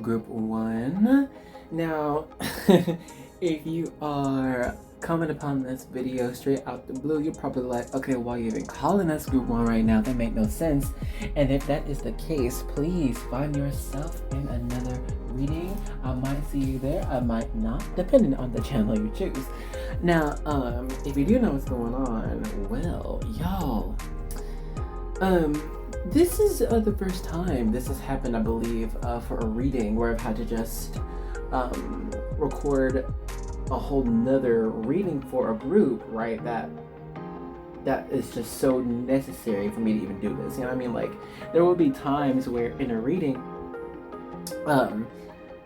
Group 1. Now, if you are coming upon this video straight out the blue, you're probably like, okay, why are you even calling us Group 1 right now? That make no sense. And if that is the case, please find yourself in another reading. I might see you there, I might not, depending on the channel you choose. Now, if you do know what's going on, well, y'all, this is the first time this has happened, I believe, for a reading where I've had to just record a whole nother reading for a group, right? That is just so necessary for me to even do this. You know what I mean? Like, there will be times where in a reading,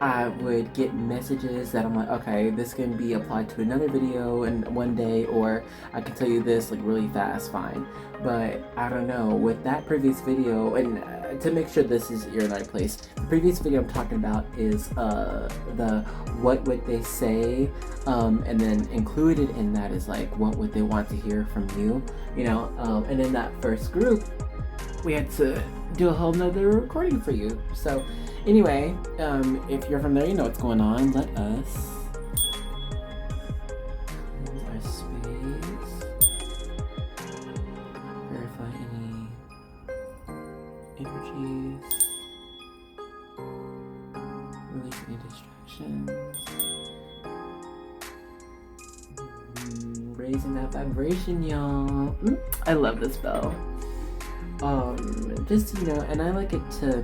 I would get messages that I'm like, okay, this can be applied to another video in one day, or I can tell you this like really fast, fine. But I don't know, with that previous video, and to make sure this is you're in the right place, the previous video I'm talking about is the what would they say, and then included in that is like what would they want to hear from you, you know, and in that first group, we had to do a whole nother recording for you. So anyway, if you're from there, you know what's going on. Let us cleanse our space, verify any energies, release any distractions, raising that vibration, y'all. I love this bell. Just, you know, and I like it to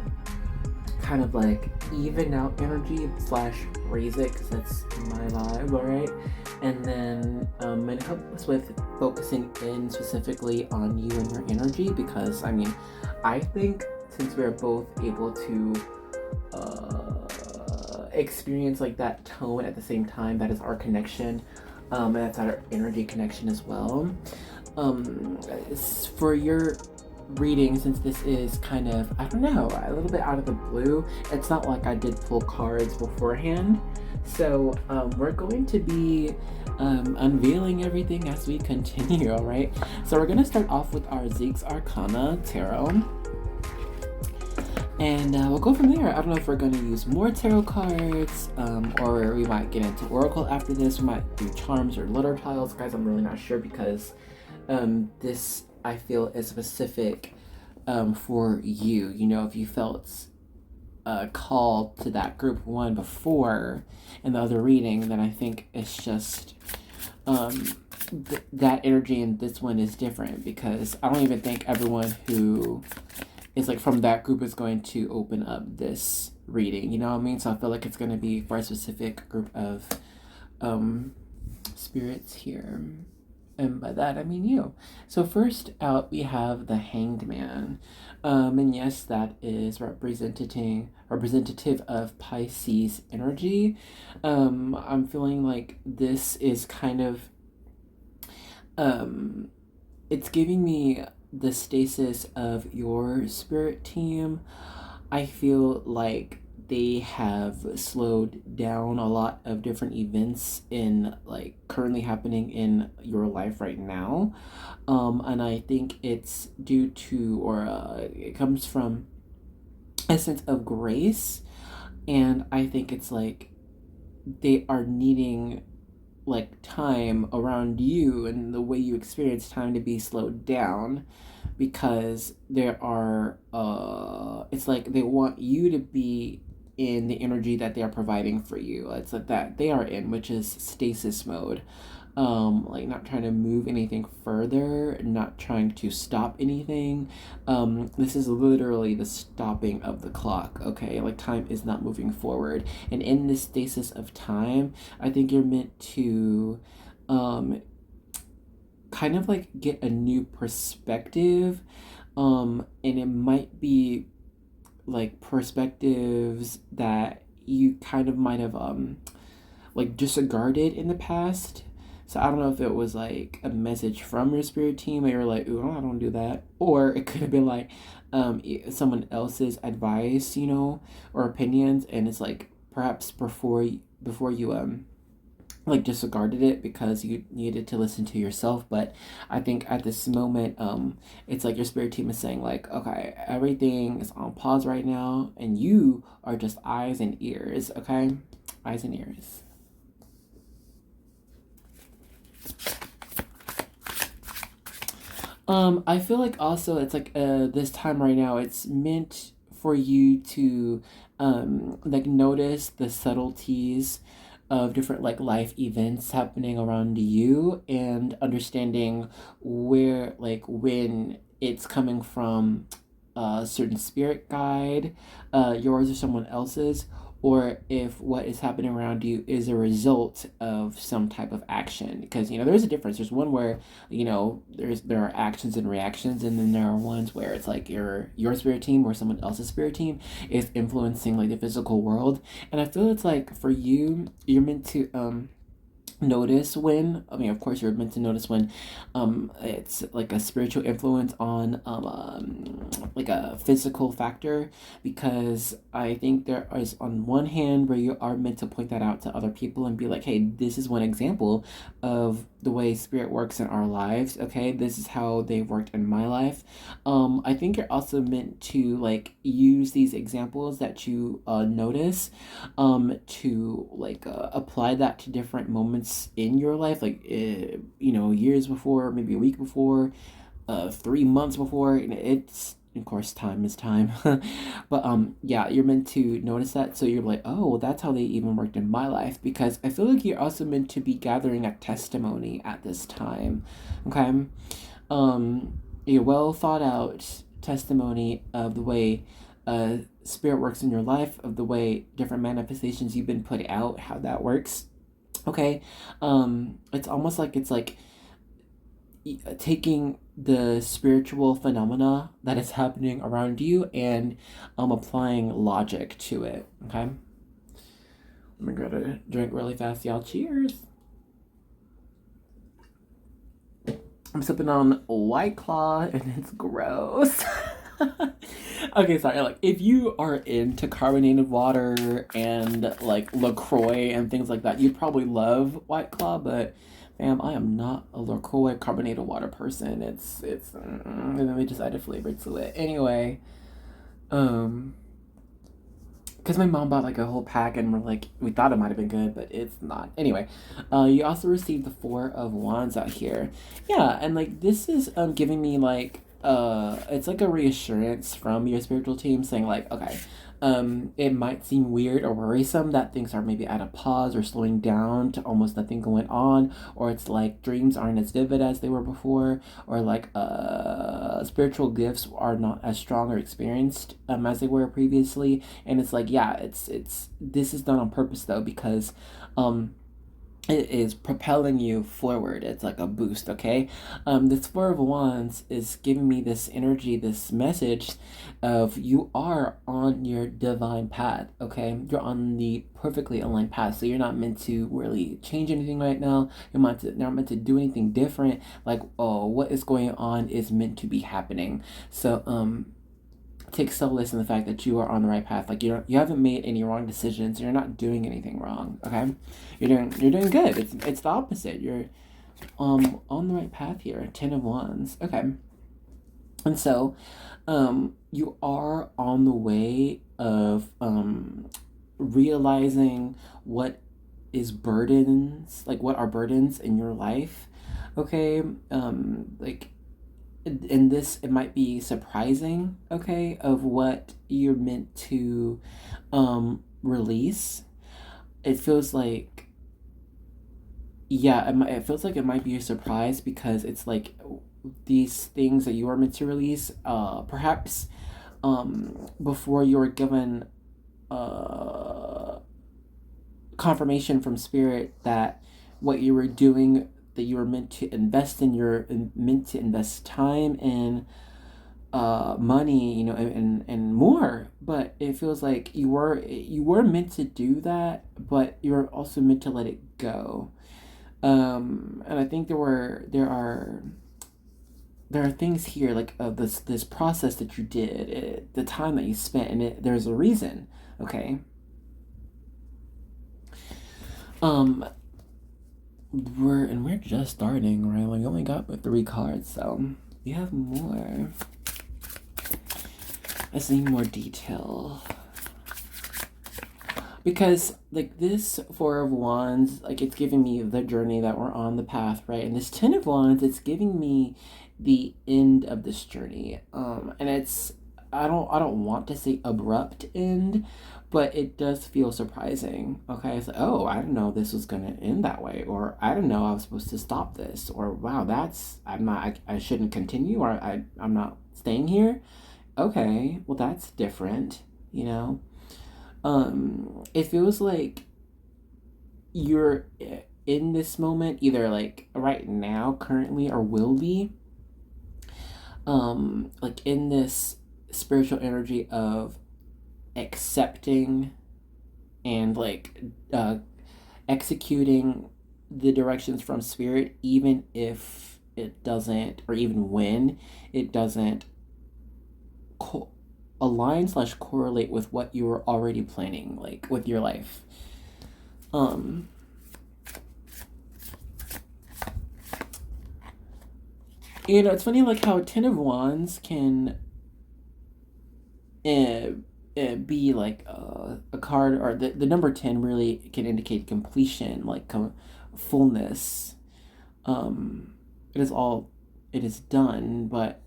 kind of like even out energy / raise it, because that's my vibe, alright? And then it helps with focusing in specifically on you and your energy, because I mean, I think since we're both able to experience like that tone at the same time, that is our connection, and that's our energy connection as well. For your reading, since this is kind of, I don't know, a little bit out of the blue, it's not like I did pull cards beforehand, so we're going to be unveiling everything as we continue. All right, so we're going to start off with our Zeke's Arcana Tarot, and we'll go from there. I don't know if we're going to use more tarot cards, or we might get into Oracle after this. We might do charms or letter tiles, guys. I'm really not sure, because this, I feel, is specific for you. You know, if you felt called to that Group 1 before in the other reading, then I think it's just that energy in this one is different, because I don't even think everyone who is like from that group is going to open up this reading. You know what I mean? So I feel like it's going to be for a specific group of spirits here. And by that, I mean you. So first out, we have the Hanged Man. And yes, that is representative of Pisces energy. I'm feeling like this is kind of, it's giving me the stasis of your spirit team. I feel like they have slowed down a lot of different events in like currently happening in your life right now, and I think it's due to, or it comes from a sense of grace, and I think it's like they are needing like time around you and the way you experience time to be slowed down, because there are it's like they want you to be in the energy that they are providing for you. It's like that they are in, which is stasis mode. Like not trying to move anything further, not trying to stop anything. This is literally the stopping of the clock, okay? Like time is not moving forward. And in this stasis of time, I think you're meant to kind of like get a new perspective. And it might be like perspectives that you kind of might have like disregarded in the past. So I don't know if it was like a message from your spirit team and you're like, ooh, I don't do that. Or it could have been like someone else's advice, you know, or opinions, and it's like perhaps before you like disregarded it because you needed to listen to yourself. But I think at this moment, it's like your spirit team is saying like, okay, everything is on pause right now, and you are just eyes and ears. Okay, eyes and ears. I feel like also it's like this time right now it's meant for you to like notice the subtleties of different like life events happening around you, and understanding where like when it's coming from a certain spirit guide, yours or someone else's, or if what is happening around you is a result of some type of action. Because there's a difference. There's one where there are actions and reactions, and then there are ones where it's like your spirit team or someone else's spirit team is influencing like the physical world. And I feel it's like for you, you're meant to notice when, I mean, of course you're meant to notice when it's like a spiritual influence on like a physical factor, because I think there is on one hand where you are meant to point that out to other people and be like, hey, this is one example of the way spirit works in our lives. Okay, this is how they worked in my life. I think you're also meant to like use these examples that you notice to like apply that to different moments in your life, like years before, maybe a week before, 3 months before. It's, of course, time is time. But yeah, you're meant to notice that, so you're like, oh, that's how they even worked in my life. Because I feel like you're also meant to be gathering a testimony at this time. Okay, a well thought out testimony of the way spirit works in your life, of the way different manifestations you've been put out, how that works. Okay, it's almost like it's like taking the spiritual phenomena that is happening around you and applying logic to it. Okay, I'm gonna go to drink really fast, y'all. Cheers. I'm sipping on White Claw and it's gross. Okay, sorry. Like, if you are into carbonated water and like LaCroix and things like that, you probably love White Claw. But, fam, I am not a LaCroix carbonated water person. And then they just added flavor to it. Anyway, because my mom bought like a whole pack and we thought it might have been good, but it's not. Anyway, you also received the Four of Wands out here. Yeah, and like this is giving me like it's like a reassurance from your spiritual team saying like, okay, it might seem weird or worrisome that things are maybe at a pause or slowing down to almost nothing going on, or it's like dreams aren't as vivid as they were before, or like spiritual gifts are not as strong or experienced as they were previously. And it's like, yeah, it's this is done on purpose though, because it is propelling you forward. It's like a boost. Okay, this Four of Wands is giving me this energy, this message of you are on your divine path. Okay, you're on the perfectly aligned path, so you're not meant to really change anything right now. You're not meant to do anything different. Like, oh, what is going on is meant to be happening. So take solace in the fact that you are on the right path. Like, you haven't made any wrong decisions. You're not doing anything wrong. Okay, you're doing good. It's the opposite. You're on the right path here. 10 of Wands. Okay, and so you are on the way of realizing what is burdens, like what are burdens in your life. Okay, like in this, it might be surprising, okay, of what you're meant to release. It feels like, yeah, it feels like it might be a surprise, because it's like these things that you are meant to release, perhaps before you were given confirmation from spirit that what you were doing, that you were meant to invest in, you're meant to invest time and money, and more. But it feels like you were meant to do that, but you're also meant to let it go. And I think there are things here like this process that you did, the time that you spent, and there's a reason. Okay, um we're just starting, right? Like, we only got 3 cards, so we have more. I just need more detail. Because, like, this Four of Wands, like, it's giving me the journey that we're on, the path, right? And this Ten of Wands, it's giving me the end of this journey. And it's, I don't want to say abrupt end, but it does feel surprising. Okay, it's like, oh, I didn't know this was gonna end that way, or I didn't know I was supposed to stop this, or wow, I shouldn't continue, or I'm not staying here. Okay, well, that's different, you know? It feels like you're in this moment, either like right now, currently, or will be, like in this spiritual energy of accepting and like executing the directions from spirit, even if it doesn't, or even when it doesn't align slash correlate with what you were already planning, like with your life. You know, it's funny, like how Ten of Wands can be like a card, or the number 10 really can indicate completion, like fullness. It is all, it is done, but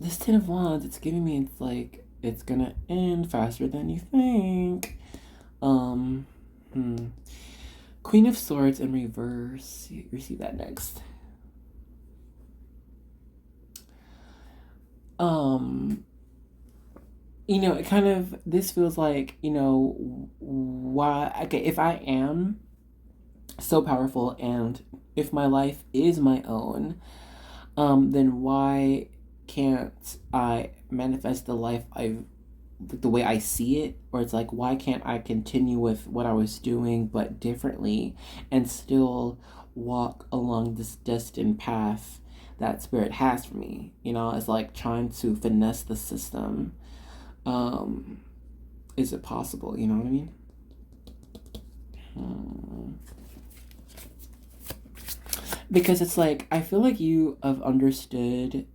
this Ten of Wands, it's giving me, it's like, it's gonna end faster than you think. Queen of Swords in reverse. You see that next. You know, it kind of, this feels like, you know, why, okay, if I am so powerful and if my life is my own, then why can't I manifest the way I see it? Or it's like, why can't I continue with what I was doing but differently and still walk along this destined path that spirit has for me? You know, it's like trying to finesse the system. Is it possible? You know what I mean? Because it's like, I feel like you have understood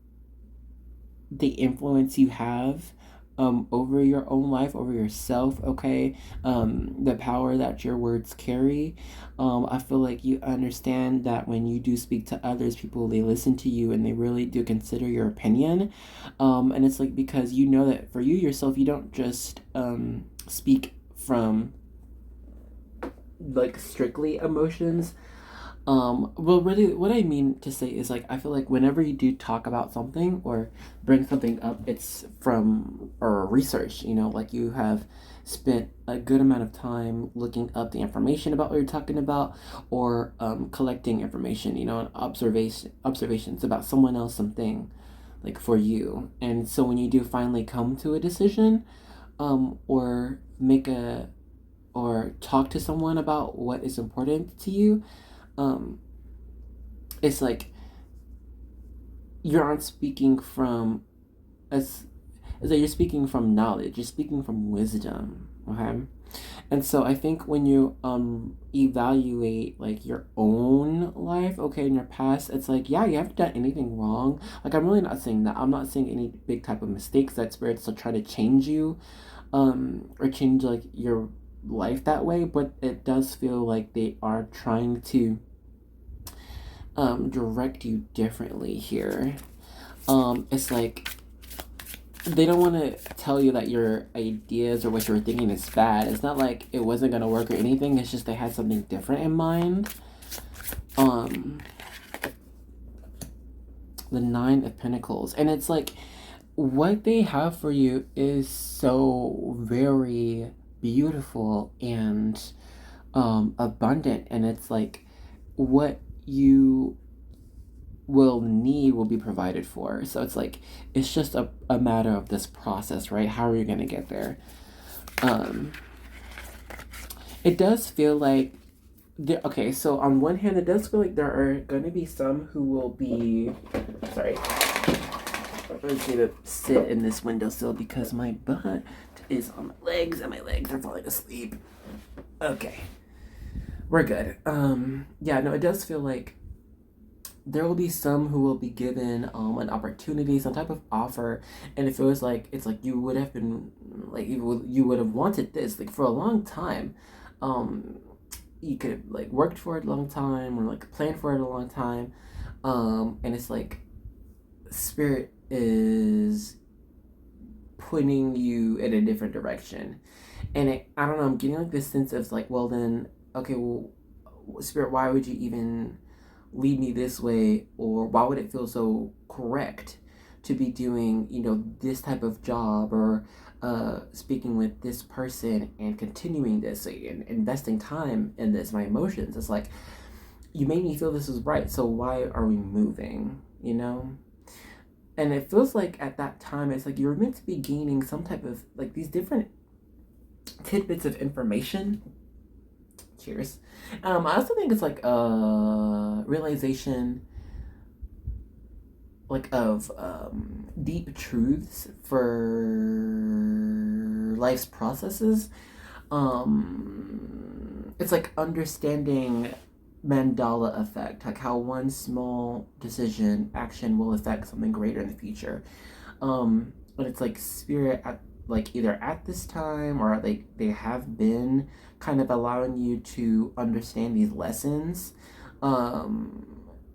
the influence you have over your own life, over yourself, okay? The power that your words carry. I feel like you understand that when you do speak to others, people, they listen to you and they really do consider your opinion. And it's like, because you know that for you yourself, you don't just speak from like strictly emotions. Well, really, what I mean to say is, like, I feel like whenever you do talk about something or bring something up, it's from or research. You know, like you have spent a good amount of time looking up the information about what you're talking about, or collecting information. You know, and observations about someone else, something, like for you. And so when you do finally come to a decision, or make a or talk to someone about what is important to you, um it's like you aren't speaking from as that you're speaking from knowledge, you're speaking from wisdom. Okay, and so I think when you evaluate like your own life, okay, in your past, it's like, yeah, you haven't done anything wrong. Like, I'm really not saying that. I'm not saying any big type of mistakes that spirits will try to change you, or change like your life that way, but it does feel like they are trying to direct you differently here. It's like they don't want to tell you that your ideas or what you were thinking is bad. It's not like it wasn't gonna work or anything. It's just they had something different in mind. The Nine of Pentacles, and it's like what they have for you is so very beautiful and abundant, and it's like what you will need will be provided for. So it's like, it's just a matter of this process, right? How are you going to get there? It does feel like okay, so on one hand, it does feel like there are going to be some who will be, sorry, I'm just going to sit in this windowsill because my butt is on my legs and my legs are falling asleep. Okay, We're good. Yeah, no, it does feel like there will be some who will be given an opportunity, some type of offer, and it feels like it's like you would have been like you would have wanted this like for a long time. Um, you could have like worked for it a long time or like planned for it a long time. And it's like spirit is putting you in a different direction, and I don't know, I'm getting like this sense of like, well then, okay, well, spirit, why would you even lead me this way, or why would it feel so correct to be doing, this type of job, or speaking with this person and continuing this and investing time in this, my emotions. It's like, you made me feel this was right, so why are we moving? And it feels like at that time it's like you were meant to be gaining some type of like these different tidbits of information. Cheers. I also think it's like a realization like of deep truths for life's processes. It's like understanding mandala effect, like how one small decision action will affect something greater in the future. But it's like spirit at like either at this time or like they have been kind of allowing you to understand these lessons um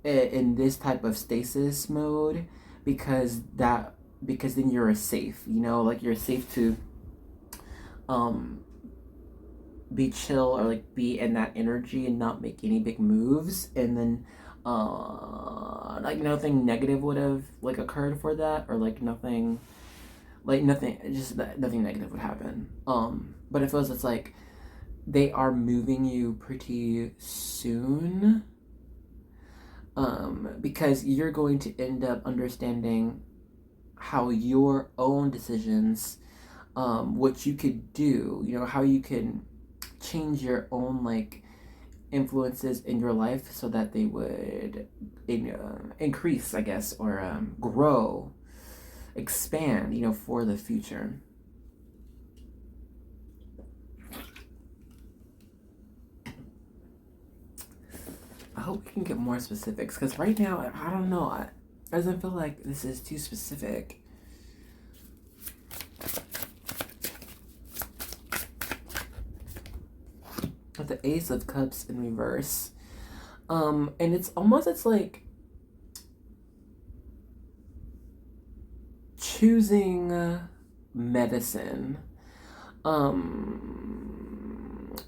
in this type of stasis mode, because that because then you're safe, like you're safe to um be chill or like be in that energy and not make any big moves, and then like nothing negative would have like occurred for that, or like nothing, just that nothing negative would happen. But it feels it's like they are moving you pretty soon, because you're going to end up understanding how your own decisions, what you could do, how you can change your own like influences in your life so that they would increase, I guess, or grow, expand, for the future. I hope we can get more specifics, because right now, I don't know. I doesn't feel like this is too specific. With the Ace of Cups in reverse. And it's like choosing medicine.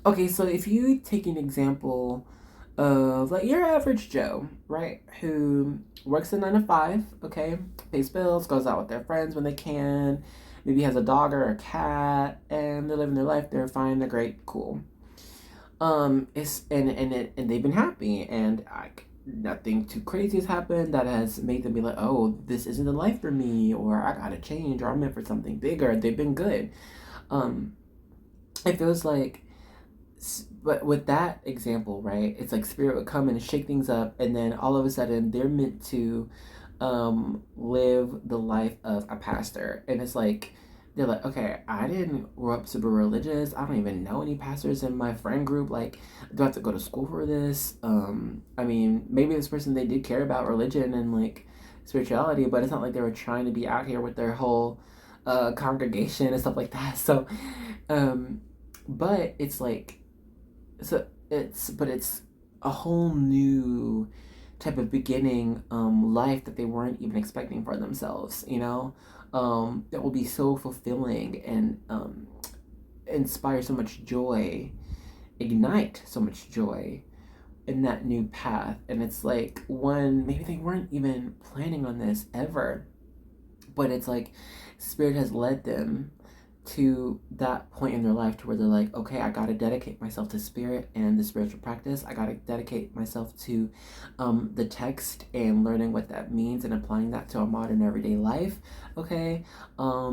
Okay, so if you take an example of like your average Joe, right, who works a 9 to 5, okay, pays bills, goes out with their friends when they can, maybe has a dog or a cat, and they're living their life, they're fine, they're great, cool. It's and they've been happy, and nothing too crazy has happened that has made them be like, oh, this isn't the life for me, or I gotta change, or I'm meant for something bigger. They've been good. Um, it feels like, but with that example, right? It's like spirit would come and shake things up, and then all of a sudden they're meant to live the life of a pastor, and it's like they're like, okay, I didn't grow up super religious. I don't even know any pastors in my friend group. Like, do I have to go to school for this? I mean, maybe this person, they did care about religion and like spirituality, but it's not like they were trying to be out here with their whole congregation and stuff like that. So, um, but it's like, it's a whole new type of beginning, life that they weren't even expecting for themselves, that will be so fulfilling and inspire so much joy, ignite so much joy in that new path. And it's like, one, maybe they weren't even planning on this ever, but it's like spirit has led them to that point in their life to where they're like, okay, I gotta dedicate myself to spirit and the spiritual practice. I gotta dedicate myself to the text and learning what that means and applying that to a modern everyday life. Okay,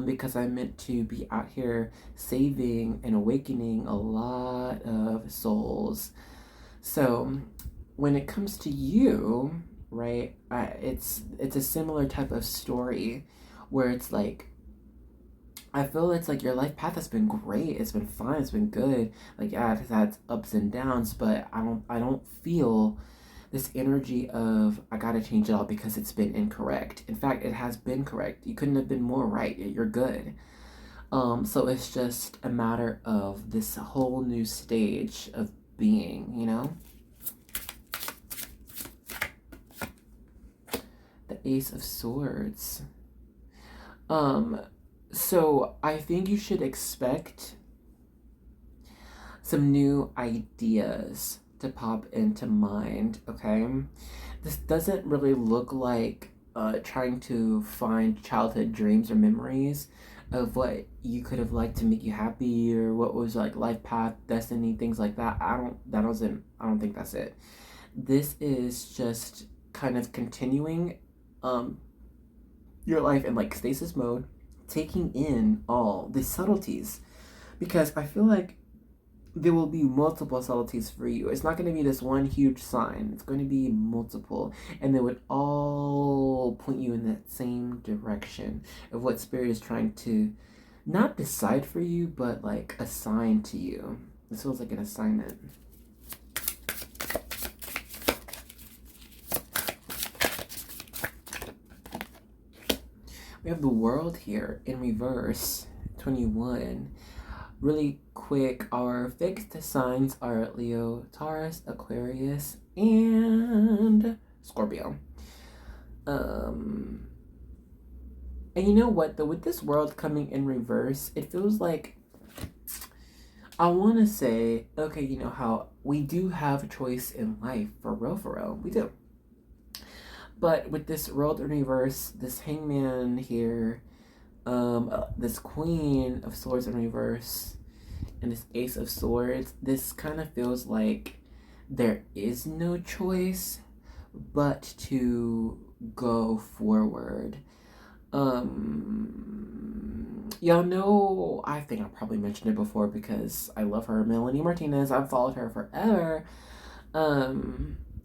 because I'm meant to be out here saving and awakening a lot of souls. So when it comes to you, right, it's a similar type of story where it's like I feel it's like your life path has been great. It's been fun. It's been good. Like, yeah, it has had ups and downs, but I don't feel this energy of I gotta change it all because it's been incorrect. In fact, it has been correct. You couldn't have been more right. You're good. So it's just a matter of this whole new stage of being, The Ace of Swords. Um, so I think you should expect some new ideas to pop into mind, okay? This doesn't really look like trying to find childhood dreams or memories of what you could have liked to make you happy or what was like life path, destiny, things like that. I don't think that's it. This is just kind of continuing um your life in like stasis mode, taking in all the subtleties because I feel like there will be multiple subtleties for you. It's not going to be this one huge sign. It's going to be multiple, and they would all point you in that same direction of what spirit is trying to not decide for you, but like assign to you. This feels like an assignment. We have the world here in reverse, 21. Really quick, our fixed signs are Leo, Taurus, Aquarius, and Scorpio. And you know what, though, with this world coming in reverse, it feels like I want to say, okay, you know how we do have a choice in life, for real, we do. But with this world in reverse, this hangman here, this queen of swords in reverse, and this ace of swords, this kind of feels like there is no choice but to go forward. Y'all know, I think I probably mentioned it before because I love her, Melanie Martinez. I've followed her forever.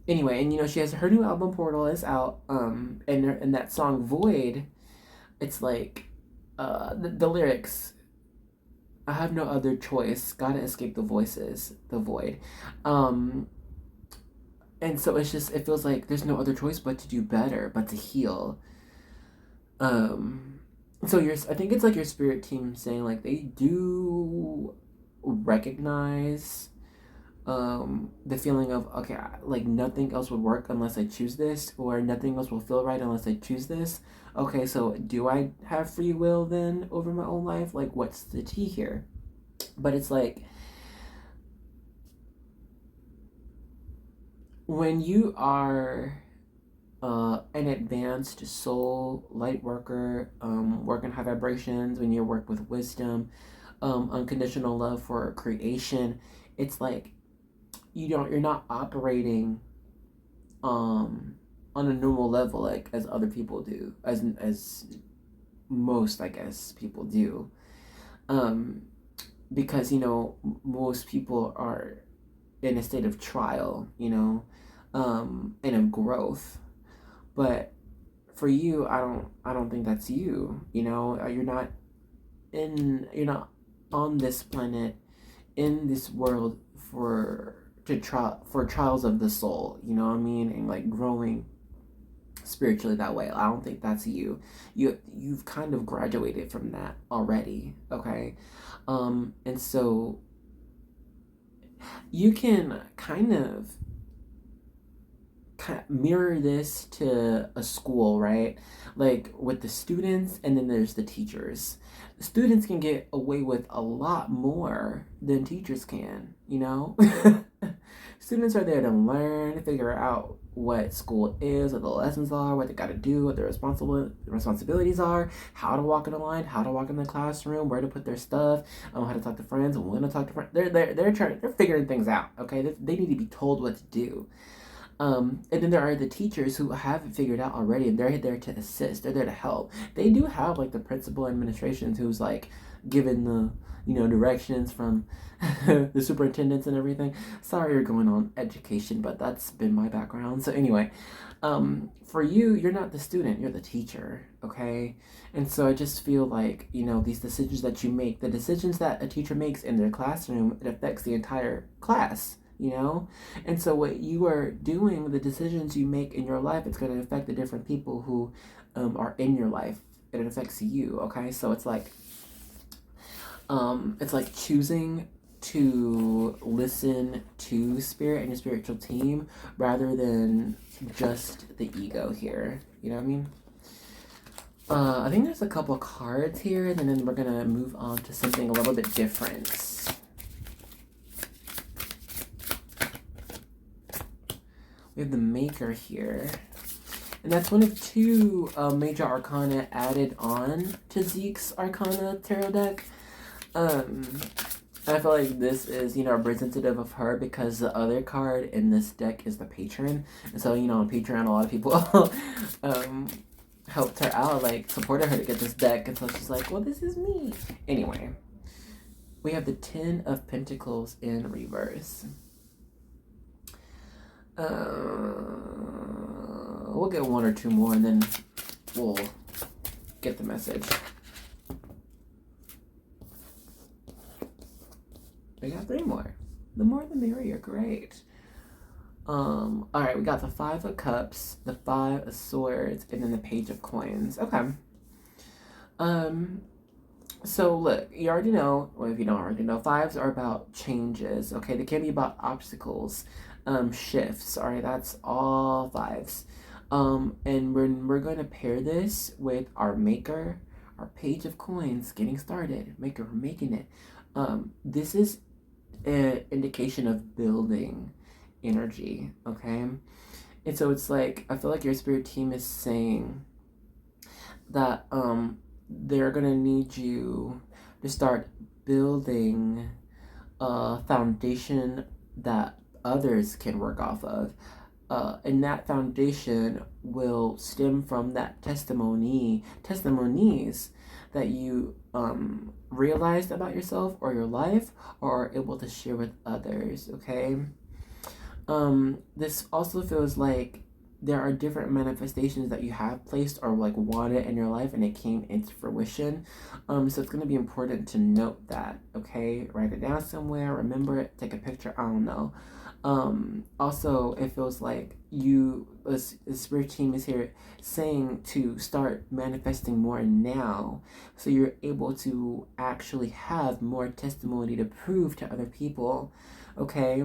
Anyway, and she has her new album Portal is out. And that song Void, it's like, the lyrics. I have no other choice. Gotta escape the voices, the void. Um, and so it feels like there's no other choice but to do better, but to heal. Um, so I think it's like your spirit team saying like they do recognize the feeling of okay, like nothing else would work unless I choose this, or nothing else will feel right unless I choose this. Okay, so do I have free will then over my own life? Like, what's the tea here? But it's like when you are an advanced soul light worker, work in high vibrations, when you work with wisdom, unconditional love for creation, it's like you're not operating on a normal level like as other people do, as most I guess people do, because most people are in a state of trial, and of growth. But for you, I don't think that's you. You're not on this planet in this world for trials of the soul. You know what I mean? And like growing spiritually that way. I don't think that's you. You've kind of graduated from that already. Okay, and so you can kind of mirror this to a school, right? Like with the students, and then there's the teachers. The students can get away with a lot more than teachers can. Students are there to learn, figure out what school is, what the lessons are, what they got to do, what their responsibilities are, how to walk in the line, how to walk in the classroom, where to put their stuff, how to talk to friends, when to talk to friends. They're figuring things out. Okay, they need to be told what to do. And then there are the teachers who have it figured out already, and they're there to assist. They're there to help. They do have like the principal administrations who's like given the directions from the superintendents and everything. Sorry you're going on education, but that's been my background. So anyway, for you, you're not the student, you're the teacher, okay? And so I just feel like, these decisions that you make, the decisions that a teacher makes in their classroom, it affects the entire class. And so what you are doing, the decisions you make in your life, it's going to affect the different people who are in your life, and it affects you, okay? So it's like choosing to listen to spirit and your spiritual team rather than just the ego here. You know what I mean? I think there's a couple cards here, and then we're gonna move on to something a little bit different. We have the Maker here. And that's one of two major arcana added on to Zeke's Arcana tarot deck. I feel like this is, representative of her because the other card in this deck is the Patron. And so, on Patreon, a lot of people helped her out, like, supported her to get this deck. And so she's like, well, this is me. Anyway, we have the Ten of Pentacles in reverse. We'll get one or two more and then we'll get the message. We got three more. The more the merrier. Great. Alright, we got the Five of Cups, the Five of Swords, and then the Page of Coins. Okay. So look, you already know, well, if you don't already know, fives are about changes, okay? They can be about obstacles, shifts, all right? That's all fives. And we're going to pair this with our Maker, our Page of Coins, getting started. Maker, we're making it. This is an indication of building energy, okay? And so it's like, I feel like your spirit team is saying that they're gonna need you to start building a foundation that others can work off of. And that foundation will stem from that testimonies that you realized about yourself or your life or are able to share with others, okay? This also feels like there are different manifestations that you have placed or like wanted in your life and it came into fruition. So it's going to be important to note that, okay? Write it down somewhere, remember it, take a picture, I don't know. Also, it feels like the spirit team is here saying to start manifesting more now so you're able to actually have more testimony to prove to other people, okay?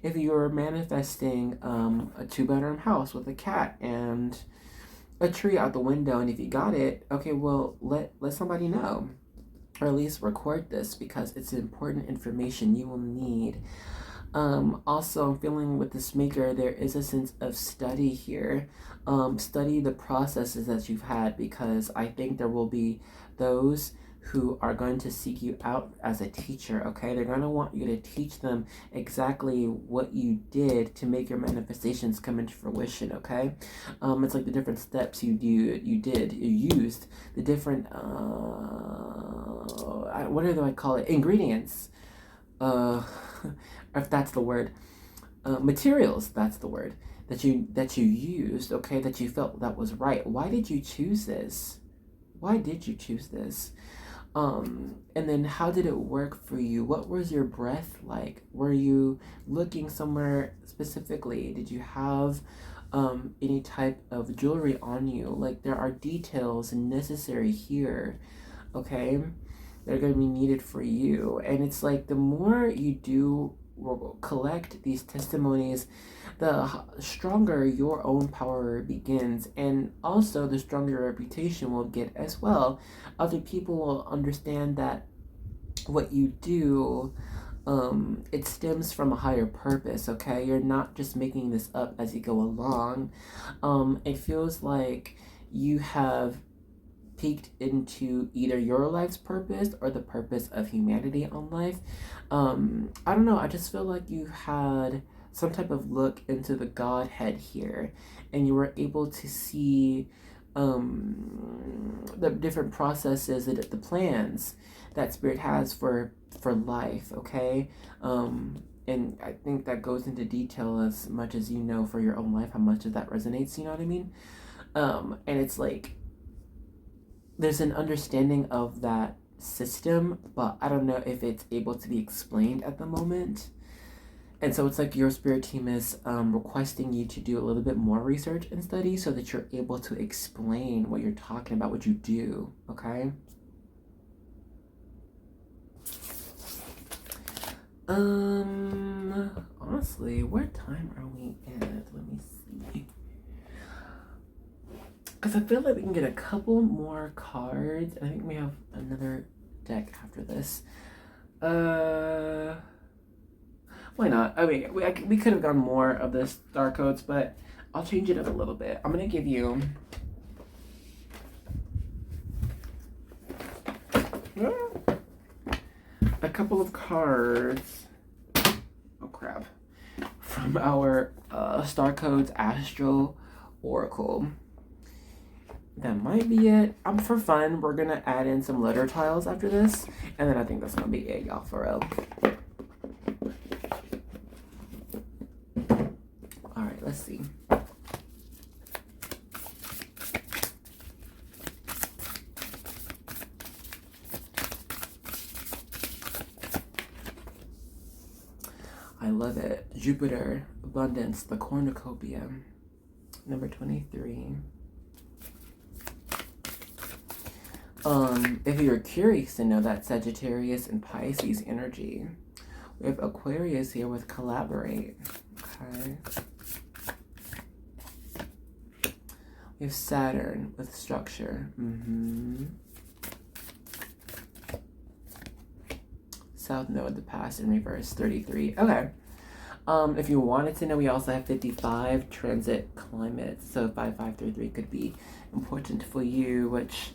If you're manifesting a 2-bedroom house with a cat and a tree out the window, and if you got it, okay, well, let somebody know, or at least record this because it's important information you will need. Also, I'm feeling with this Maker, there is a sense of study here. Study the processes that you've had because I think there will be those who are going to seek you out as a teacher, okay? They're going to want you to teach them exactly what you did to make your manifestations come into fruition, okay? It's like the different steps you used, the different, what do I call it? Ingredients. If that's the word, materials, that's the word, that you used, okay, that you felt that was right. Why did you choose this? And then how did it work for you? What was your breath like? Were you looking somewhere specifically? Did you have any type of jewelry on you? Like, there are details necessary here, okay? They're going to be needed for you. And it's like the more you do collect these testimonies, the stronger your own power begins, and also the stronger your reputation will get as well. Other people will understand that what you do, it stems from a higher purpose, okay? You're not just making this up as you go along. It feels like you have peeked into either your life's purpose or the purpose of humanity on life. I don't know, I just feel like you had some type of look into the Godhead here, and you were able to see the different processes, the plans that Spirit has for life. Okay, and I think that goes into detail as much as you know for your own life, how much of that resonates. You know what I mean? And it's like there's an understanding of that system, but I don't know if it's able to be explained at the moment. And so it's like your spirit team is requesting you to do a little bit more research and study so that you're able to explain what you're talking about, what you do, okay? Honestly, what time are we at? Let me see. Because I feel like we can get a couple more cards. I think we have another deck after this. Why not? I mean, we could have gone more of the star codes, but I'll change it up a little bit. I'm going to give you a couple of cards. Oh, crap. From our Star Codes Astral Oracle. That might be it. For fun, we're going to add in some letter tiles after this. And then I think that's going to be it, y'all, for real. Alright, let's see. I love it. Jupiter, Abundance, the Cornucopia. Number 23. If you're curious to know that Sagittarius and Pisces energy, we have Aquarius here with Collaborate. Okay. We have Saturn with Structure. South Node, the past in reverse, 33. Okay. If you wanted to know, we also have 55 transit climate. So 5533 could be important for you, which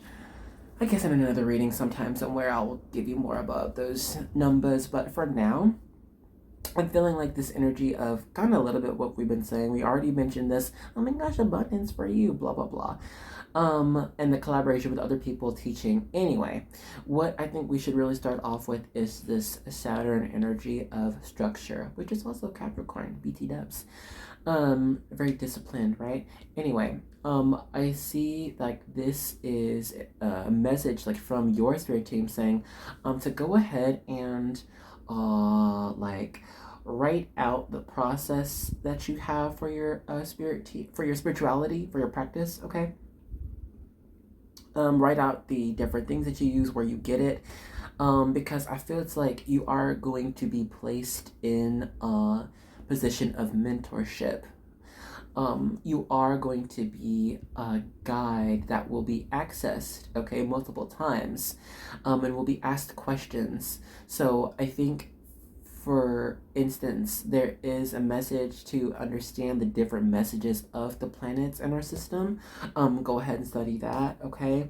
I guess in another reading sometime somewhere I'll give you more about those numbers. But for now, I'm feeling like this energy of kind of a little bit what we've been saying. We already mentioned this. Oh my gosh, abundance for you, blah, blah, blah. And the collaboration with other people teaching. Anyway, what I think we should really start off with is this Saturn energy of structure, which is also Capricorn, BT dubs. Very disciplined, right? Anyway, I see like this is a message like from your spirit team saying, to go ahead and, like write out the process that you have for your for your spirituality, for your practice, okay? Write out the different things that you use, where you get it, because I feel it's like you are going to be placed in a position of mentorship. You are going to be a guide that will be accessed, okay, multiple times, and will be asked questions. So I think, for instance, there is a message to understand the different messages of the planets in our system. Go ahead and study that, okay?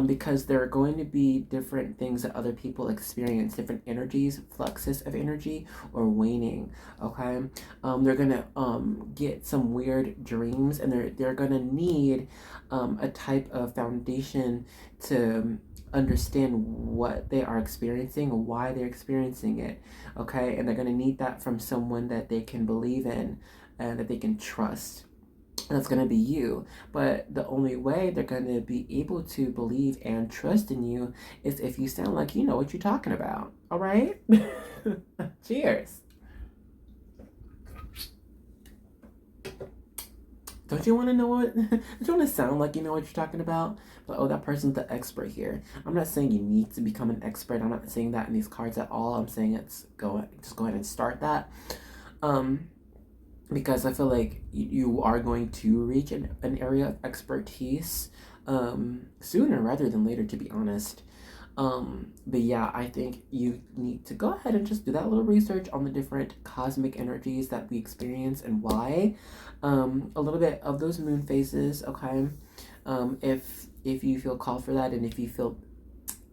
Because there are going to be different things that other people experience, different energies, fluxes of energy, or waning, okay? They're gonna get some weird dreams, and they're gonna need a type of foundation to understand what they are experiencing and why they're experiencing it, okay? And they're going to need that from someone that they can believe in and that they can trust. And that's going to be you. But the only way they're going to be able to believe and trust in you is if you sound like you know what you're talking about. All right? Cheers. Don't you want to know what? Don't you want to sound like you know what you're talking about? But oh, that person's the expert here. I'm not saying you need to become an expert. I'm not saying that in these cards at all. I'm saying just go ahead and start that. Because I feel like you are going to reach an area of expertise sooner rather than later, to be honest. But yeah, I think you need to go ahead and just do that little research on the different cosmic energies that we experience and why. A little bit of those moon phases, okay? If you feel called for that, and if you feel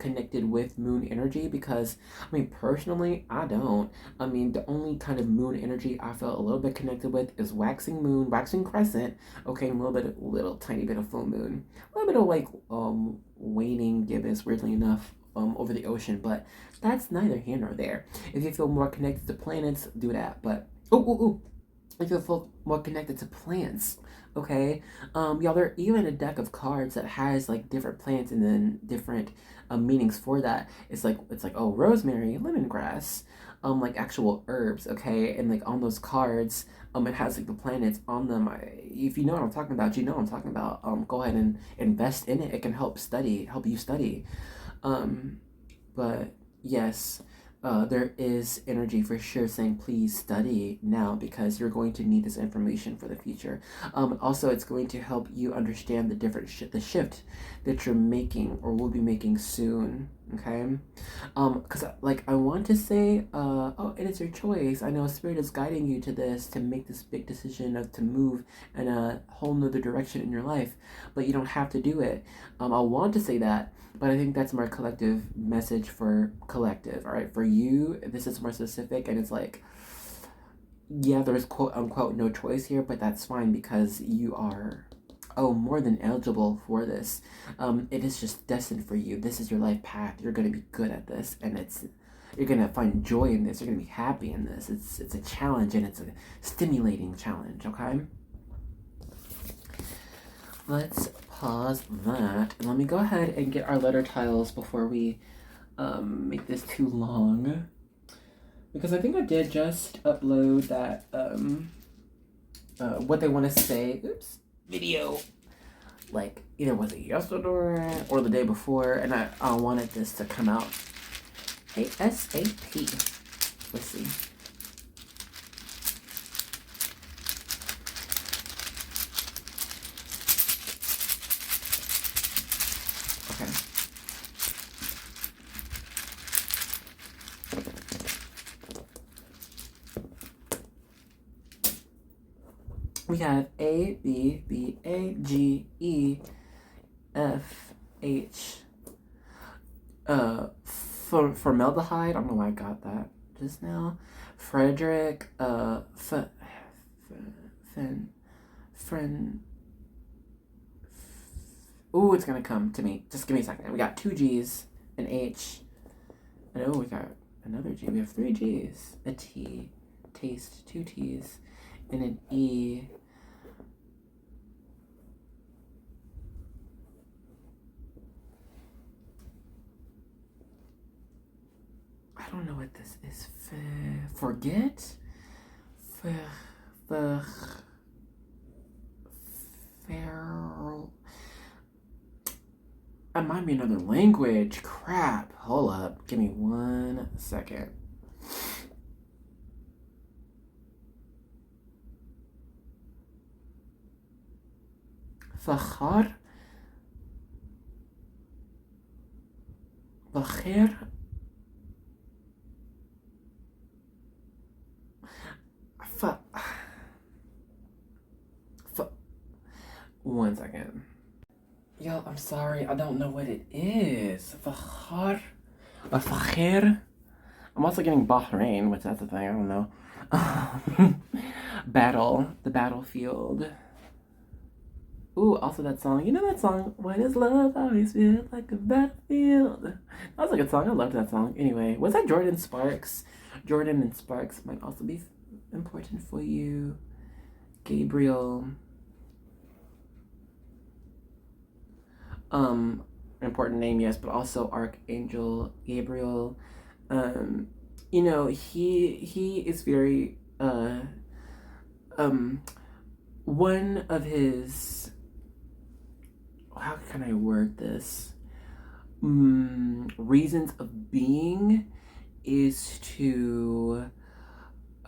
connected with moon energy, because I mean, personally, I don't. I mean, the only kind of moon energy I felt a little bit connected with is waxing moon, waxing crescent, okay, and a little tiny bit of full moon, a little bit of like waning gibbous, weirdly enough, over the ocean, but that's neither here nor there. If you feel more connected to planets, do that. But if you feel more connected to plants, okay, y'all, there even a deck of cards that has like different plants and then different meanings for that. It's like oh, rosemary, lemongrass, like actual herbs, okay, and like on those cards, it has like the planets on them. If you know what I'm talking about, you know what I'm talking about. Go ahead and invest in it. It can help you study. Um, but yes, there is energy for sure saying please study now because you're going to need this information for the future. Also, it's going to help you understand the the shift that you're making or will be making soon. Okay, because like I want to say, oh, it is your choice. I know Spirit is guiding you to this to make this big decision of to move in a whole nother direction in your life, but you don't have to do it. I want to say that, but I think that's more collective message for collective. All right, for you, this is more specific, and it's like, yeah, there's quote unquote no choice here, but that's fine because you are, oh, more than eligible for this. It is just destined for you. This is your life path. You're gonna be good at this, and you're gonna find joy in this. You're gonna be happy in this. It's a challenge, and it's a stimulating challenge. Okay. Let's pause that, and let me go ahead and get our letter tiles before we make this too long, because I think I did just upload that what they want to say video, like either was it yesterday or the day before, and I wanted this to come out ASAP. Let's see. Okay. We have A, B, B, A, G, E, F, H. Formaldehyde. I don't know why I got that just now. Frederick. Ooh, it's gonna come to me. Just give me a second. We got 2 G's, an H, and oh, we got another G. We have 3 G's, a T, taste, 2 T's, and an E. I don't know what this is. Forget? Feral. It might be another language. Crap. Hold up. Give me 1 second. Fachar? Bacher? Fuck. 1 second. Yo, I'm sorry. I don't know what it is. Fachar? A Facher? I'm also getting Bahrain, which that's a thing. I don't know. Battle. The battlefield. Ooh, also that song. You know that song? When is love always feel like a battlefield? That was a good song. I loved that song. Anyway, was that Jordan Sparks? Jordan and Sparks might also be important for you. Gabriel. Important name, yes, but also Archangel Gabriel. You know, he is very one of his, how can I word this? Reasons of being is to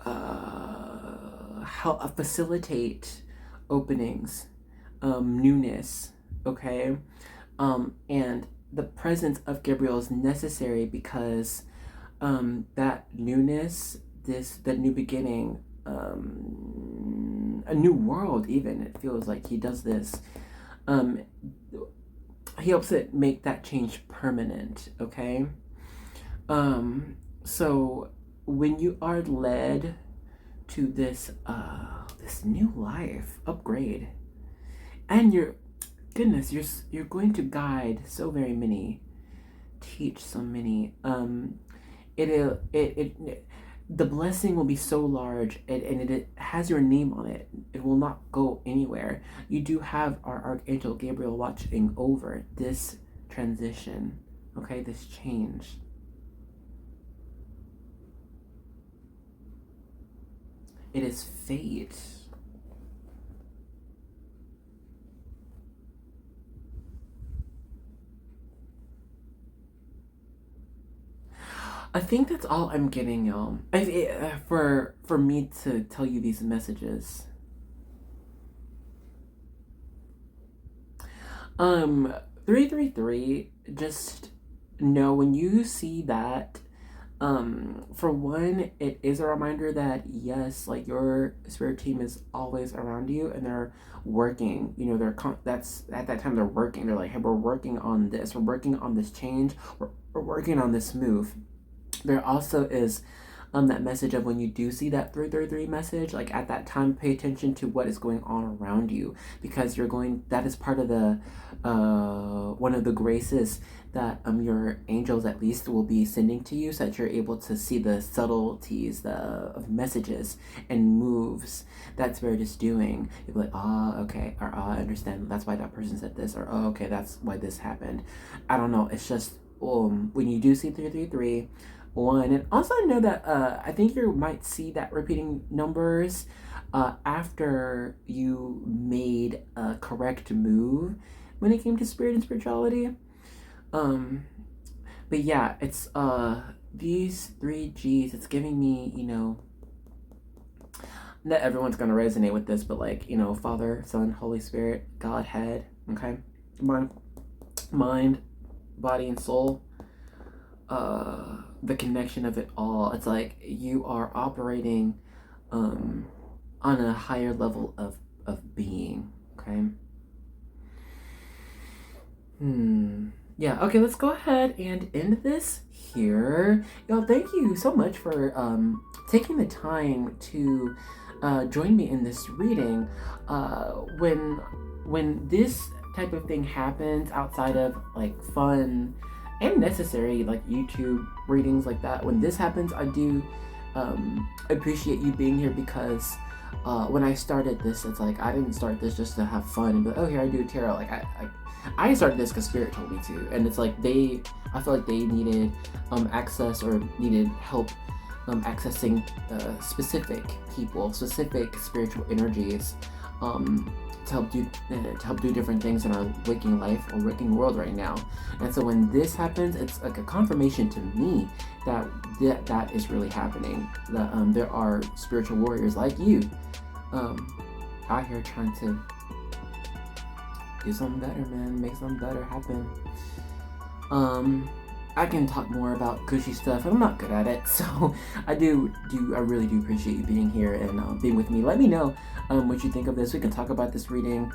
help facilitate openings, newness, okay? And the presence of Gabriel is necessary because that newness, that new beginning, a new world even, it feels like he does this. he helps it make that change permanent. Okay. So when you are led to this new life upgrade, and goodness, you're going to guide so very many, teach so many. It the blessing will be so large, and it has your name on it. It will not go anywhere. You do have our Archangel Gabriel watching over this transition, okay, this change. It is fate. I think that's all I'm getting, y'all. For me to tell you these messages. 333, just know when you see that, for one, it is a reminder that yes, like your spirit team is always around you, and they're working. You know, that's at that time they're working. They're like, hey, we're working on this. We're working on this change. We're working on this move. There also is that message of when you do see that 333 message, like at that time, pay attention to what is going on around you, because that is part of the one of the graces that your angels at least will be sending to you, so that you're able to see the subtleties of messages and moves that Spirit is doing. You'll be like, okay, or I understand, that's why that person said this, or oh, okay, that's why this happened. I don't know, it's just when you do see 333, one, and also know that I think you might see that repeating numbers after you made a correct move when it came to spirit and spirituality. But yeah, it's these three G's. It's giving me, not everyone's gonna resonate with this, but like, Father, Son, Holy Spirit, Godhead. Okay, mind, body, and soul. The connection of it all. It's like you are operating on a higher level of being. Okay. Yeah, okay, let's go ahead and end this here. Y'all, thank you so much for taking the time to join me in this reading. When this type of thing happens outside of like fun and necessary like YouTube readings like that, when this happens, I do appreciate you being here, because when I started this, it's like I didn't start this just to have fun and be like, oh, here I do tarot. Like I started this because Spirit told me to, and it's like I feel like they needed access, or needed help accessing specific people, specific spiritual energies, to help do different things in our waking life or waking world right now. And so when this happens, it's like a confirmation to me that is really happening. That there are spiritual warriors like you out here trying to do something better, man. Make something better happen. I can talk more about cushy stuff. I'm not good at it, so I really do appreciate you being here and being with me. Let me know what you think of this. We can talk about this reading,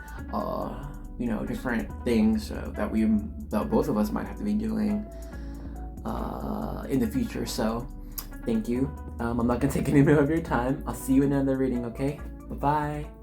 different things that both of us might have to be doing in the future. So thank you. I'm not gonna take any more of your time. I'll see you in another reading. Okay, bye bye.